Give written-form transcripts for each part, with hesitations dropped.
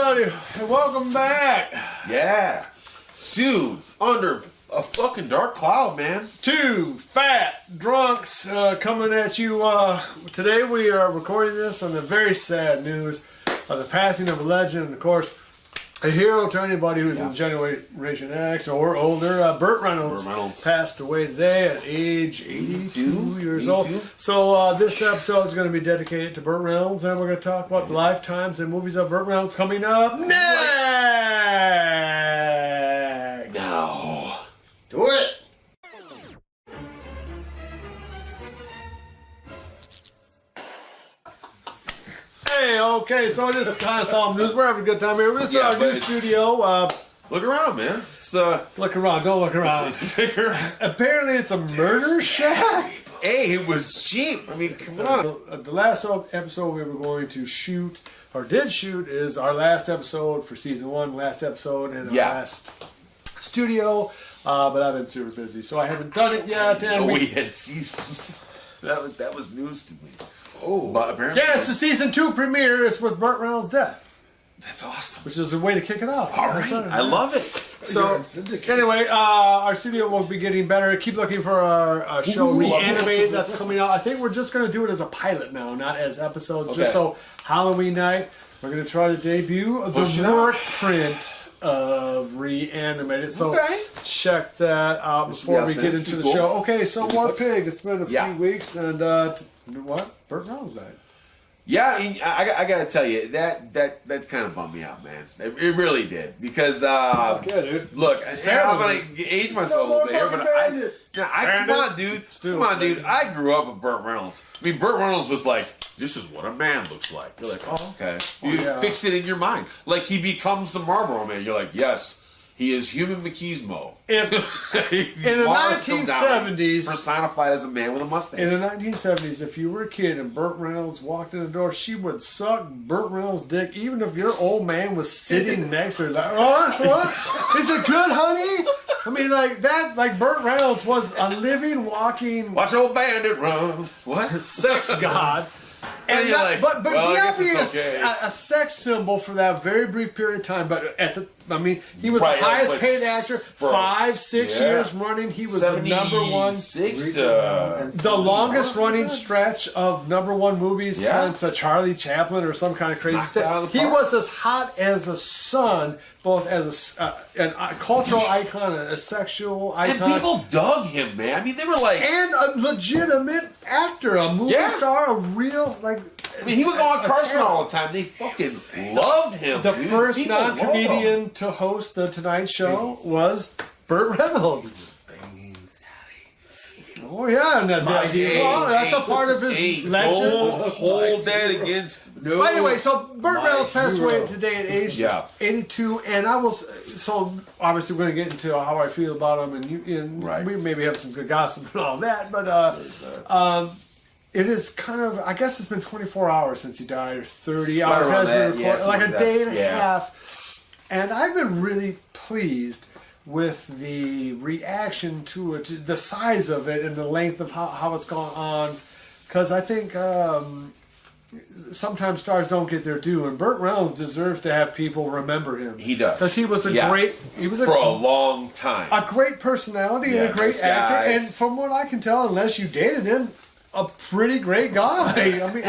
everybody, and welcome back. Yeah. Dude, under a fucking dark cloud, man. Two fat drunks coming at you. Today we are recording this on the very sad news of the passing of a legend, and of course, a hero to anybody who's in Generation X or older. Burt Reynolds passed away today at age 82 years old. So this episode is going to be dedicated to Burt Reynolds, and we're going to talk about the lifetimes and movies of Burt Reynolds coming up next. No. Do it. Hey, okay, so this is kind of solemn news. We're having a good time here. This is our new studio. Look around, man. Look around. Don't look around. It's bigger. Apparently, it's a murder shack. Hey, it was cheap. I mean, come on. The last episode we were going to shoot, or did shoot, is our last episode for season one. Last episode and our last studio. But I've been super busy, so I haven't done it yet. And we had seasons. That was news to me. Oh, but apparently, yes, the season 2 premiere is with Burt Reynolds' death. That's awesome. Which is a way to kick it off. All right, I love it. So, anyway, our studio will be getting better. Keep looking for our show Reanimated that's coming out. I think we're just going to do it as a pilot now, not as episodes. Just so Halloween night, we're going to try to debut the work print of Reanimated. So check that out before we get into the show. Okay, so War Pig. It's been a few weeks, and what? Burt Reynolds died. Yeah, I gotta tell you that kind of bummed me out, man. It really did because look, I'm gonna age myself a little bit here, but come on, dude. I grew up with Burt Reynolds. I mean, Burt Reynolds was like, this is what a man looks like. You're like, oh, okay. You fix it in your mind. Like he becomes the Marlboro Man. You're like, yes. He is human machismo. In the 1970s, personified as a man with a mustache. In the 1970s, if you were a kid and Burt Reynolds walked in the door, she would suck Burt Reynolds' dick, even if your old man was sitting next to her. Like, what? Is it good, honey? I mean, like that. Like Burt Reynolds was a living, walking. Watch old bandit run. What? Sex god. And but be a sex symbol for that very brief period of time. But he was the highest paid actor, 5-6 years running. He was the number one, the longest running stretch of number one movies since Charlie Chaplin or some kind of crazy stuff. He was as hot as a sun, both as a cultural icon, a sexual icon, and people dug him, man. I mean, they were like, and a legitimate actor, a movie star, a real like. I mean, he would go on Carson all the time. They fucking loved him. The first non-comedian to host the Tonight Show was Burt Reynolds. Oh yeah, and that's a part of his legend. Don't hold that against. No. Anyway, so Burt Reynolds passed away today at age 82, and I was obviously we're going to get into how I feel about him, and we maybe have some good gossip and all that, but it is kind of, I guess it's been 24 hours since he died, or 30 hours as we record, like a day and a half. And I've been really pleased with the reaction to it, the size of it, and the length of how it's gone on. Because I think sometimes stars don't get their due, and Burt Reynolds deserves to have people remember him. He does. Because he was for a long time. A great personality and a great actor. And from what I can tell, unless you dated him, a pretty great guy. I mean,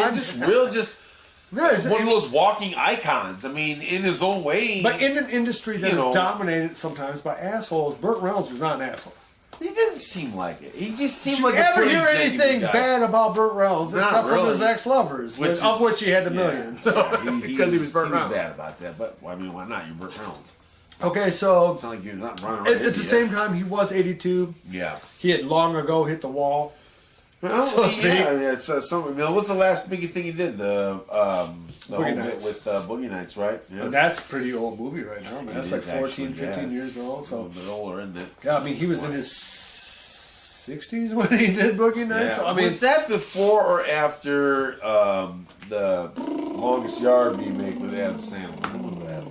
one of those walking icons. I mean, in his own way. But in an industry that is dominated sometimes by assholes, Burt Reynolds was not an asshole. He didn't seem like it. He just seemed like a pretty genuine guy. Did you ever hear anything bad about Burt Reynolds except from his ex-lovers, of which he had the millions? Because he was Burt Reynolds. He was bad about that, but I mean, why not? You're Burt Reynolds. Okay, so it's not like you're not running around. At the same time, he was 82. Yeah, he had long ago hit the wall. Well, what's the last big thing he did? The Boogie Nights. With Boogie Nights, right? Yeah. And that's a pretty old movie right now, man. That's like 14, 15 years old. So a little bit older, isn't it? Yeah, I mean, he was in his 60s when he did Boogie Nights. Yeah. So, I mean, was that before or after the Longest Yard remake with Adam Sandler? When was that?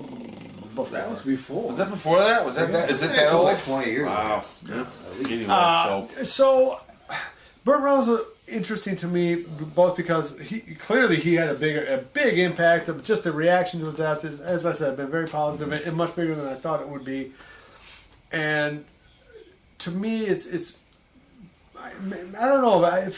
That was before. Was that before that? Was that that? Is it that old? Like 20 years. Wow. Yeah. Anyway, so Burt Reynolds interesting to me, both because he had a big impact of just the reaction to his death. Is, as I said, been very positive and much bigger than I thought it would be. And to me, it's I don't know if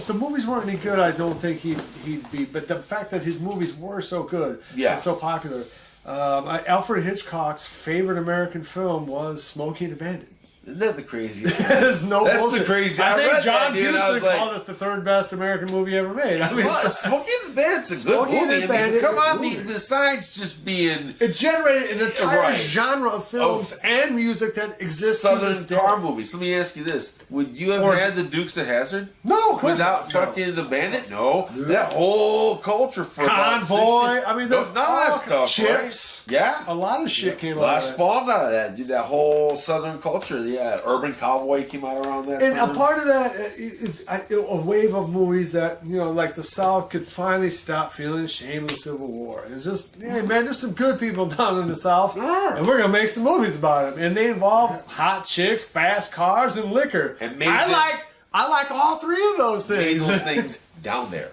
the movies weren't any good, I don't think he'd be. But the fact that his movies were so good, and so popular. Alfred Hitchcock's favorite American film was Smokey and the Bandit. Isn't that the craziest thing? That's bullshit. The craziest. I think John Huston called it the third best American movie ever made. I mean, Smokey and the Bandit's a good movie. I mean, come on, besides just being... It generated an entire genre of films and music that exists to this day. Southern car movies. Let me ask you this. Would you have had the Dukes of Hazzard? No, of course without fucking the Bandit? No. That whole culture for Convoy. I mean, there's none of that stuff. Chips. Right? Yeah. A lot of shit came out of that. Spawned out of that. Dude, that whole Southern culture. Yeah, Urban Cowboy came out around that and time. A part of that is a wave of movies that, like the South could finally stop feeling ashamed of the Civil War. It's just, hey man, there's some good people down in the South, and we're going to make some movies about them. And they involve hot chicks, fast cars, and liquor. And I like all three of those things. Made those things down there.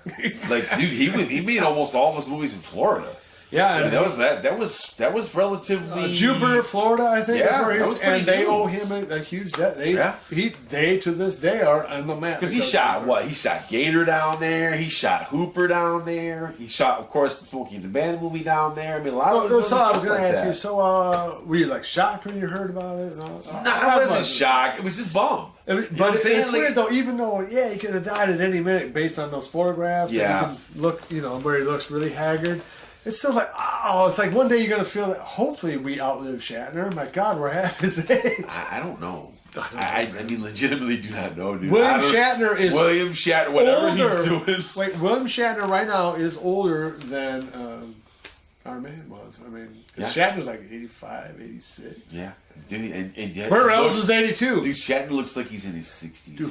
Like, dude, he made almost all of his movies in Florida. Yeah, and that was relatively Jupiter, Florida, I think. Yeah, is where he's, and they owe him a huge debt. They to this day are on the map because he shot what? He shot Gator down there. He shot Hooper down there. He shot, of course, the Smokey and the Bandit movie down there. I mean, a lot of. So I was going to ask you. So were you like shocked when you heard about it? No, I wasn't shocked. It was just bummed. But it's weird though. Even though, he could have died at any minute based on those photographs. Yeah, and you can look, where he looks really haggard. It's still like, it's like one day you're going to feel that hopefully we outlive Shatner. My God, we're half his age. I don't know. I mean, legitimately do not know, dude. William Shatner, whatever he's doing. Wait, William Shatner right now is older than our man was. I mean, Shatner's like 85, 86. Yeah. Dude, and Burt Reynolds is 82. Dude, Shatner looks like he's in his 60s. Dude,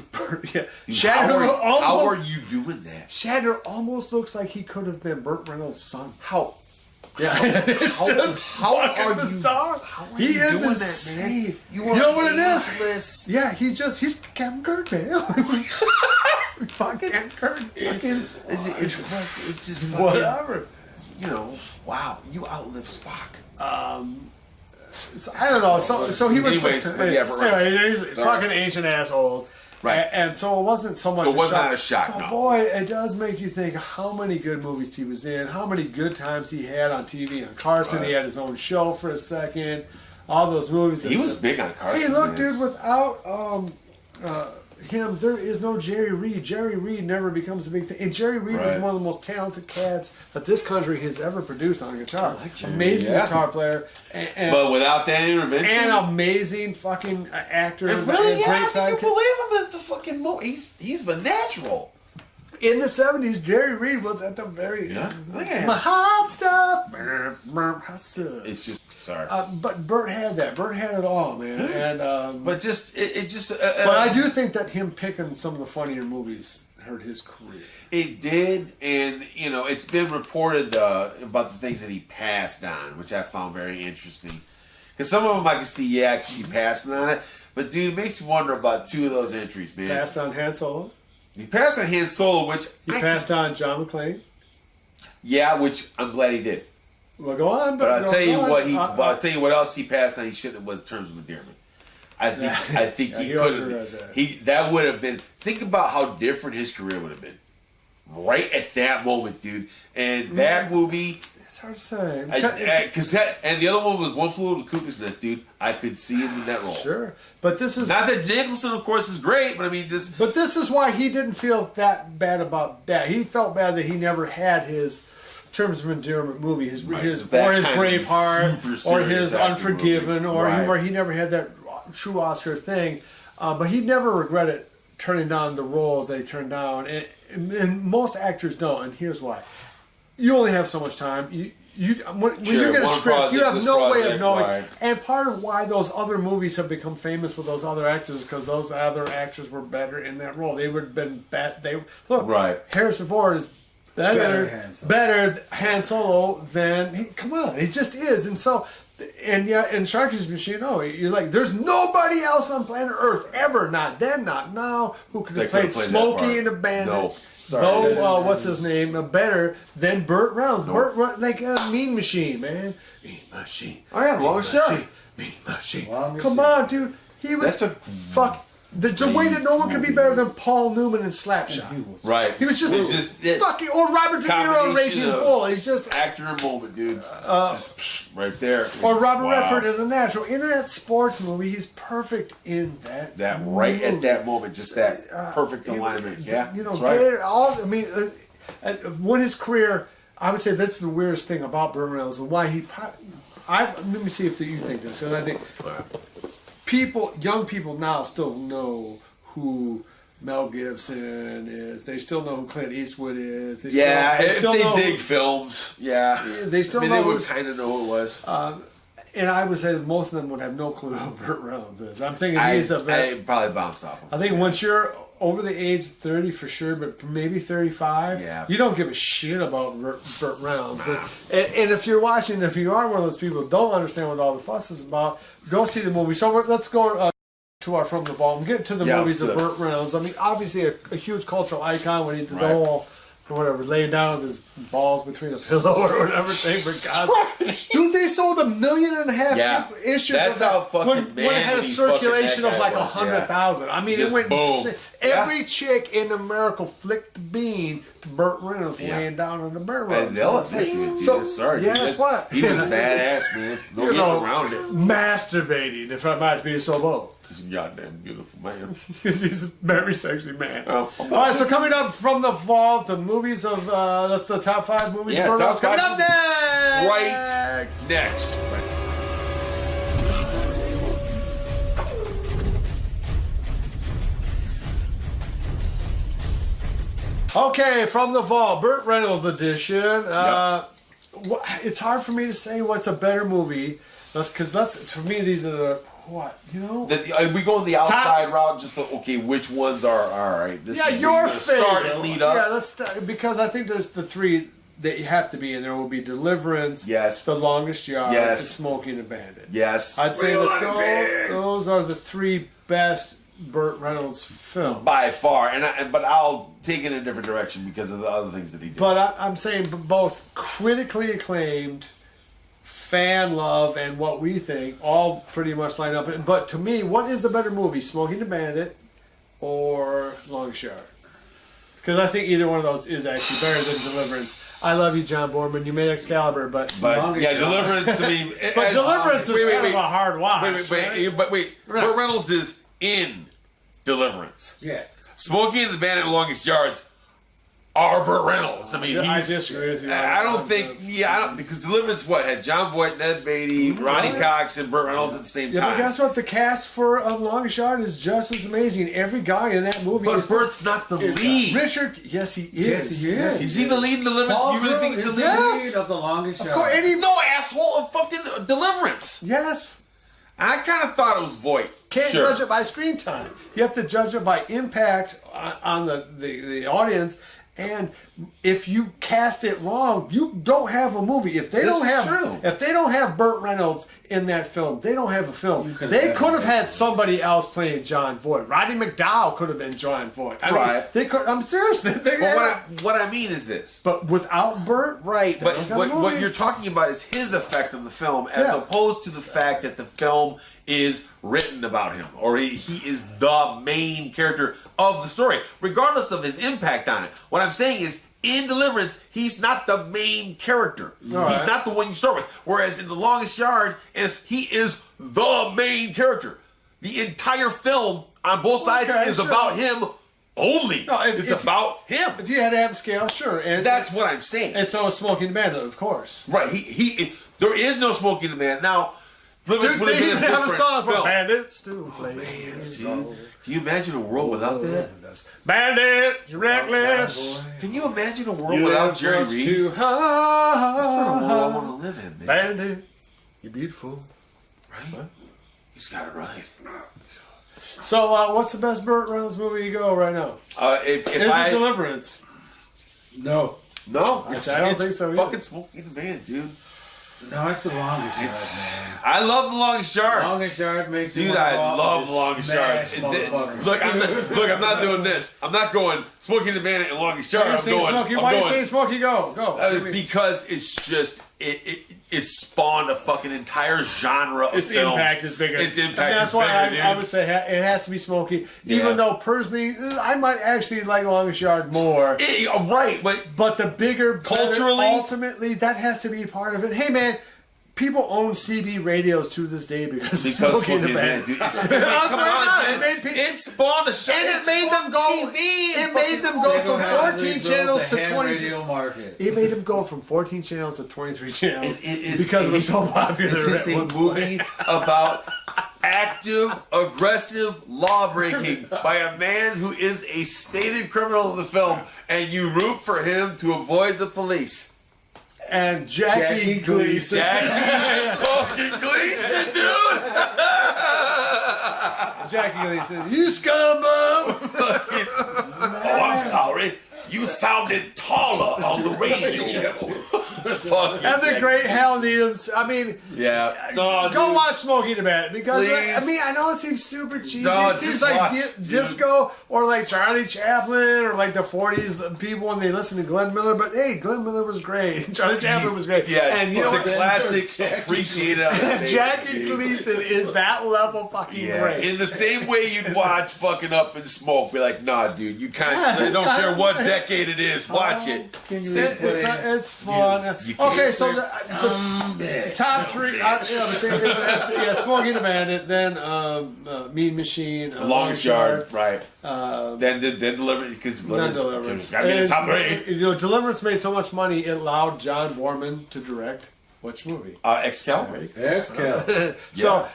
Shatner, how are you doing that? Shatner almost looks like he could have been Burt Reynolds' son. How? Yeah. How are you doing that, man? You know what it is? Yeah, he's Captain Kirk, man. Fucking Captain Kirk. It's just fucking, whatever. Wow, you outlive Spock. So, I don't know. So he was. Anyways, he's a fucking ancient asshole. Right. And so it wasn't so much. It was not a shock. But boy, it does make you think how many good movies he was in, how many good times he had on TV. On Carson, he had his own show for a second. All those movies. He was big on Carson. Hey, look, dude. Without him, there is no Jerry Reed. Jerry Reed never becomes a big thing. And Jerry Reed is one of the most talented cats that this country has ever produced on guitar. Amazing guitar player. But without that intervention. And amazing fucking actor. And really, I think you believe him as the fucking he's the natural. In the 70s, Jerry Reed was at the very my hot stuff. Hot stuff. It's just sorry. But Burt had that. Burt had it all, man. And but just it just. But I do think that him picking some of the funnier movies hurt his career. It did, and it's been reported about the things that he passed on, which I found very interesting. Because some of them I can see, because he passed on it. But dude, it makes you wonder about two of those entries, man. Passed on Han Solo. He passed on Han Solo, which he passed on John McClane. Yeah, which I'm glad he did. Well, go on, but I'll tell you what I'll tell you what else he passed on. He shouldn't have was terms of endearment. I think he could have. That would have been. Think about how different his career would have been, right at that moment, dude. And that movie. It's hard to say. And the other one was One Flew Over the Cuckoo's Nest, dude. I could see him in that role. Sure, but this is not that Nicholson, of course, is great, but I mean this. But this is why he didn't feel that bad about that. He felt bad that he never had his terms of endearment movie, his Braveheart, or his Unforgiven, or where he never had that true Oscar thing. But he never regretted turning down the roles that he turned down, and most actors don't. And here's why. You only have so much time. When you get a script, you have no way of knowing. Right. And part of why those other movies have become famous with those other actors is because those other actors were better in that role. They would have been bad. Harrison Ford is better Han Solo than come on, he just is. And so And yeah, in Sharky's Machine, you're like, there's nobody else on planet Earth ever, not then, not now, who could have played Smokey and the Bandit. No. Sorry. What's his name? Better than Burt Reynolds. No. Like a Mean Machine, man. Mean Machine. Oh yeah, Longest Yard. Mean Machine. Come on, dude. He was There's a way that no one could be better than Paul Newman in Slapshot. Right. He was just fucking, or Robert De Niro in Raging Bull. He's just actor in moment, dude. Just right there. Or Robert Redford in The Natural. In that sports movie, he's perfect in that. That movie. Right at that moment, just that perfect alignment. Yeah, when his career, I would say that's the weirdest thing about Burt Reynolds and why let me see if you think this, because I think young people now still know who Mel Gibson is. They still know who Clint Eastwood is. They dig films, they still know. They would kind of know who it was. And I would say that most of them would have no clue who Burt Reynolds is. I'm thinking I probably bounced off him. I think once you're over the age of 30 for sure, but maybe 35, you don't give a shit about Burt Reynolds. Nah. And if you are one of those people who don't understand what all the fuss is about, go see the movie. So let's go to our From the Vault and get to the movies of Burt Reynolds. I mean, obviously a huge cultural icon when he did the whole, whatever, laying down with his balls between a pillow or whatever thing for God's Dude, they sold 1.5 million issues. That's how fucking when it had a circulation of like 100,000. I mean, it went boom. Every chick in America flicked the bean to Burt Reynolds laying down on the barrel. And they'll take you. Sorry. Yeah, that's what. He was badass, man. No getting around it. Masturbating, if I might be so bold. He's a goddamn beautiful man. Because he's a very sexy man. All right, so coming up from the vault, the movies of that's the top 5 movies of Burt Reynolds coming up next. Right next. Okay, from the vault, Burt Reynolds edition. It's hard for me to say what's a better movie. Because to me these are the. What, we go the outside route, just which ones are all right. This is your favorite. Start and lead up. Yeah, let's start, because I think there's the 3 that you have to be in. There will be Deliverance, The Longest Yard, and Smokey and the Bandit. Yes, I'd say that those are the 3 best Burt Reynolds films by far. But I'll take it in a different direction because of the other things that he did. But I'm saying both critically acclaimed, fan love, and what we think all pretty much line up. But to me, what is the better movie, Smoking the Bandit or Longest Yard? Because I think either one of those is actually better than Deliverance. I love you, John Borman. You made Excalibur, but Deliverance. I mean, Deliverance is kind of a hard watch. Wait. Burt Reynolds is in Deliverance. Yes. Smoking and the Bandit and Longest Yard are Burt Reynolds. I mean, I disagree with you. I don't think, because Deliverance had John Voight, Ned Beatty, Ronnie Cox, and Burt Reynolds at the same time. But guess what? The cast for Longest Yard is just as amazing. Every guy in that movie is. But Burt's not the lead. Richard, yes, he is. Yes, he is. Is he the lead in Deliverance? You really think he's the lead of the Longest Yard? Of course, no asshole of fucking Deliverance. Yes. I kind of thought it was Voight. Can't judge it by screen time. You have to judge it by impact on the audience. And if you cast it wrong, you don't have a movie. If they don't have Burt Reynolds in that film, they don't have a film. They could have had somebody else playing John Voight. Roddy McDowall could have been John Voight. I mean, they could. I'm serious. What I mean is this. But without Burt, right? But what you're talking about is his effect on the film, as opposed to the fact that the film is written about him, or he is the main character of the story, regardless of his impact on it. What I'm saying is, in Deliverance, he's not the main character. He's not the one you start with. Whereas in The Longest Yard, he is the main character. The entire film on both sides is about him only. No, it's about him. If you had to have a scale, sure. And that's what I'm saying. And so is Smoking the Bandit, of course. Right. There is no Smoking the Bandit. Now, Deliverance would have been a different have a song for film. Bandits too. Man, dude. Can you imagine a world without that? Bandit, you're reckless. Can you imagine a world without Jerry Reed? That's not a world I want to live in, man. Bandit, you're beautiful. Right? He's got it right. So, what's the best Burt Reynolds movie you go right now? Is it Deliverance? No. No, I don't think so either. Fucking Smoking the Bandit, dude. No, it's The Longest Yard, man. I love The Longest Yard. Longest Yard makes Dude, I love Longest Yard. Look, I'm not doing this. I'm not going Smokey the Bandit and Longest Yard. I'm going. Smokey, why are you saying Smokey? Go. Because it's just it spawned a fucking entire genre of its films. Impact is bigger. Its impact and that's is why bigger, I would say it has to be Smokey. Even though personally, I might actually like Longest Yard more. Right, but the bigger, culturally, ultimately, that has to be part of it. Hey, man. People own CB radios to this day because Smokey the Bandit. Come on, man. It spawned a show. And it made them go. It made them go from 14 channels to 23. It made them go from 14 channels to 23 channels because it was so popular. It's a movie about active, aggressive law breaking by a man who is a stated criminal in the film, and you root for him to avoid the police. And Jackie Gleason. Jackie fucking Gleason, dude! Jackie Gleason. You scumbag! Oh, I'm sorry. You sounded taller on the radio. And the great Hal Needham's. I mean, go watch Smokey the Bandit because I know it seems super cheesy. It seems like disco or like Charlie Chaplin or like the 40s people when they listen to Glenn Miller. But hey, Glenn Miller was great. Charlie Chaplin was great. Yeah, and it's a classic. Appreciate it. Jackie Gleason is that level fucking great. In the same way you'd watch fucking Up in Smoke, be like, nah, dude, you can't. Don't care what decade it is. Watch it. It's fun. Okay, so the top three. Smokey the Bandit, then Mean Machine, Longest Yard, right? Then Deliverance, because Deliverance got to be the top three. You know, Deliverance made so much money it allowed John Borman to direct which movie? Excalibur. So.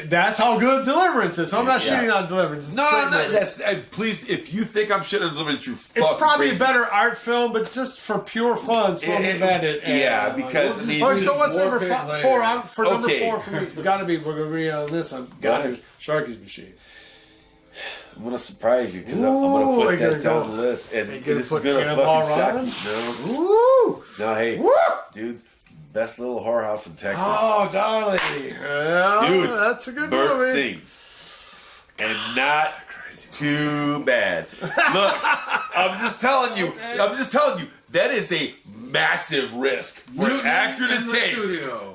That's how good Deliverance is. So I'm not shitting on Deliverance. No. That's please. If you think I'm shitting on Deliverance, you're fucking It's probably crazy. a better art film, but just for pure fun, Smokey the Bandit. Because I mean, all right, so what's number 4? Number 4 for me, it's got to be. We're gonna be on this. Sharky's Machine. I'm gonna surprise you because I'm gonna put that down the list, and this is gonna fucking shock you. No, no, hey, dude. Best little whorehouse in Texas. Oh, darling. Dude, that's a good Burt movie. sings. And not too bad. Look, I'm just telling you, that is a massive risk for an actor to take.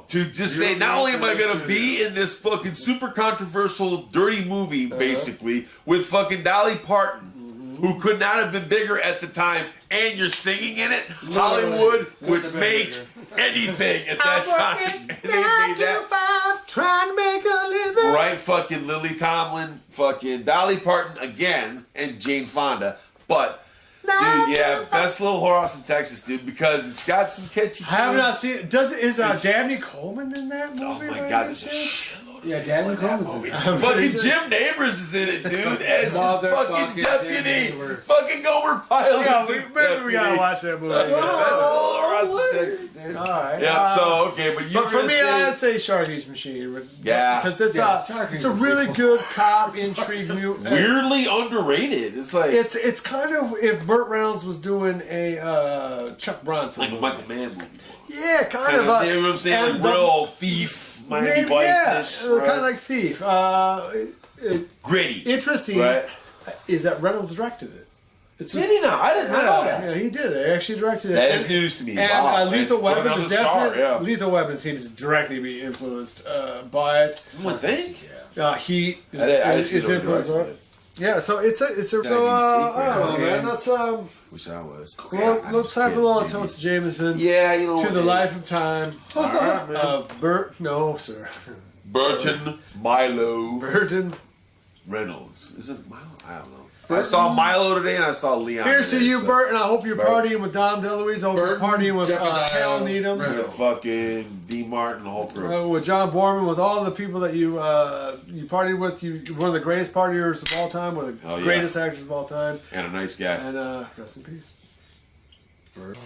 To just say, not only am I going to be in this fucking super controversial, dirty movie, basically, with fucking Dolly Parton, who could not have been bigger at the time, and you're singing in it, Hollywood would make anything at that time. And they made that. Trying to make a living. Right, fucking Lily Tomlin, fucking Dolly Parton again, and Jane Fonda. But, dude, best little whorehouse in Texas, dude, because it's got some catchy tunes. I have not seen it. Is Dabney Coleman in that movie? Oh my God, there's a shitload. Yeah, Dabney Coleman. Fucking Jim Neighbors is in it, dude, as his fucking deputy. Fucking Gomer Pyle. Maybe we gotta watch that movie. Best little whorehouse in Texas, dude. All right. Yeah, so, okay, but for me, I'd say Sharky's Machine. Yeah. Because it's a really good cop intrigue movie. Weirdly underrated. It's like... It's kind of if Burt Reynolds was doing a Chuck Bronson like a Michael Mann movie. Yeah, kind of. You know what I'm saying? Like real Thief, Miami Vice-ish. Kind of like Thief. Gritty. Interesting is that Reynolds directed it. Did he not? I didn't know that. Yeah, he did. He actually directed it. That is news to me. And Lethal Weapon is definitely... Lethal Weapon seems to directly be influenced by it. You would think? He is influenced by it. Yeah, so it's a man. Let's wish I was. Let's have a little toast to Jameson. Yeah, you know. To the life of time of Burt. No, sir. Burton Reynolds. Is it Milo? I don't know. I saw Milo today and I saw Leon. Here's to you, Burt, and I hope you're partying with Dom DeLuise. I hope you're partying with Hal Needham. With fucking D. Martin, the whole crew. With John Borman, with all the people that you partied with. You're one of the greatest partiers of all time, one of the greatest actors of all time. And a nice guy. And rest in peace. Burt.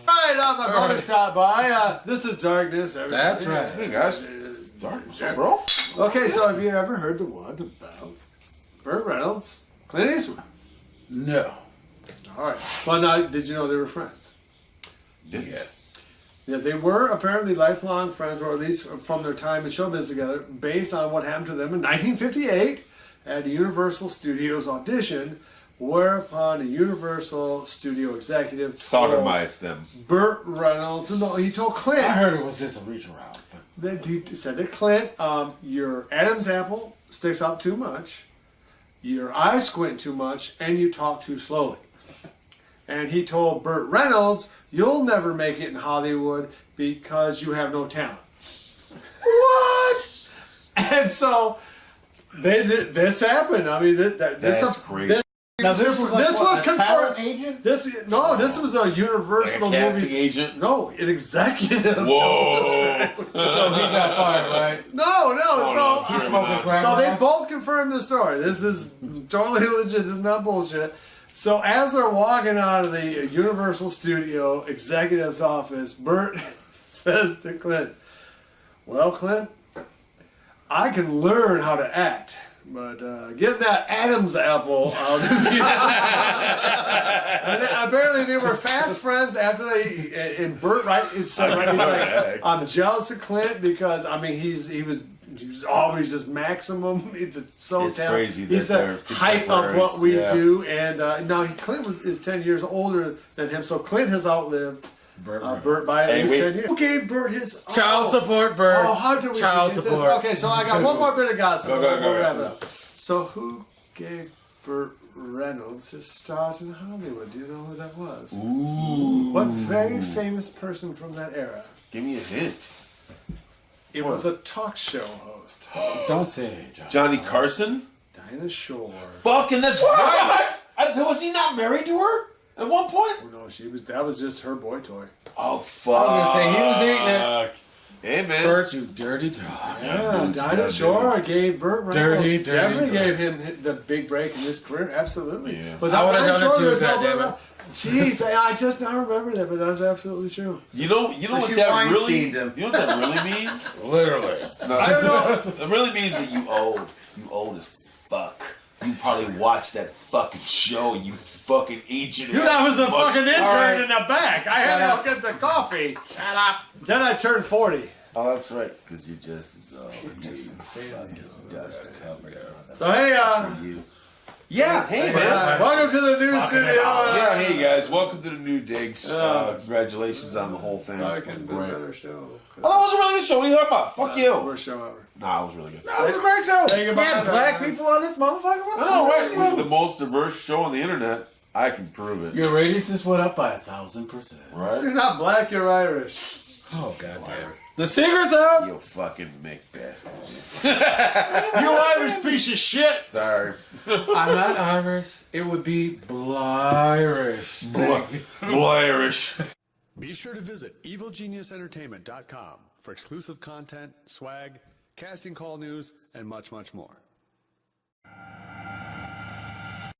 All right, my brother stopped by. This is Darkness. That's right. Hey, guys. Darkness, bro. Okay, so have you ever heard the one about Burt Reynolds, Clint Eastwood? No. All right. Well, now, did you know they were friends? Yes. Yeah, they were apparently lifelong friends, or at least from their time in showbiz together, based on what happened to them in 1958 at the Universal Studios audition, whereupon a Universal Studio executive sodomized them. Burt Reynolds, no, he told Clint. I heard it was just a reach around. But he said to Clint, your Adam's apple sticks out too much, your eyes squint too much, and you talk too slowly. And he told Burt Reynolds, you'll never make it in Hollywood because you have no talent. What? And so this happened. I mean, That's crazy. Now this was confirmed. talent agent? This was a Universal Like a casting movies agent? No, an executive. Whoa! So he got fired, right? No. He's smoking crack. So they both confirmed the story. This is totally legit. This is not bullshit. So as they're walking out of the Universal Studio executive's office, Burt says to Clint, "Well, Clint, I can learn how to act, but get that Adam's apple out of you." And apparently they were fast friends after they. And Burt, right? He's like, "I'm jealous of Clint because I mean he was always just maximum. It's so It's talented. crazy He's that the they're height of what we contemporaries, do, and now Clint is 10 years older than him, so Clint has outlived Burt by at least 10 years. Who gave Burt his Child support, Burt. Oh, how did we Child forget this? support. Okay, so I got one more bit of gossip. Go, We'll go. wrap it up. So who gave Burt Reynolds his start in Hollywood? Do you know who that was? Ooh. What very famous person from that era? Give me a hint. It was a talk show host. Don't say it, John. Johnny Carson? Dinah Shore. Fucking that's right! Was he not married to her at one point? Oh no, that was just her boy toy. Oh, fuck. I was gonna say, he was eating it. Hey, man. Burt, you dirty dog. Yeah, Dinah Shore gave Burt Reynolds. Dirty definitely Burt. gave him the big break in his career. Absolutely. Yeah. Without I would've Dinah done it Shore, too, there's no goddammit. Burt Reynolds. Jeez, I just now remember that, but that's absolutely true. You know what she that really? Weinsteined him. You know what that really means? Literally. No, I don't know. It really means that you old. You old as fuck. You probably watched that fucking show. You fucking ancient. Dude, I was a fucking intern right. in the back. I had to go get the coffee. Shut up. Then I turned 40. Oh, that's right. Because you just fucking dust covered. So hey, You. Yeah, hey man. welcome to the new studio. Yeah, hey guys, welcome to the new digs. Congratulations on the whole thing. Sorry, It's couldn't fucking be a great. better show. Oh, that was a really good show. What are you talking about? Fuck It's the you. worst show ever. Nah, it was really good. That was a great show. Say goodbye Yeah, to black us. people on this motherfucker. What's I know, wrong with right? you? The most diverse show on the internet. I can prove it. Your ratings just went up by 1,000%. Right? You're not black, you're Irish. Oh, goddamn. The secret's up. You fucking Mick bastard. You Irish piece of shit. Sorry. I'm not Irish. It would be Blyrish. Irish. Be sure to visit evilgeniusentertainment.com for exclusive content, swag, casting call news, and much, much more.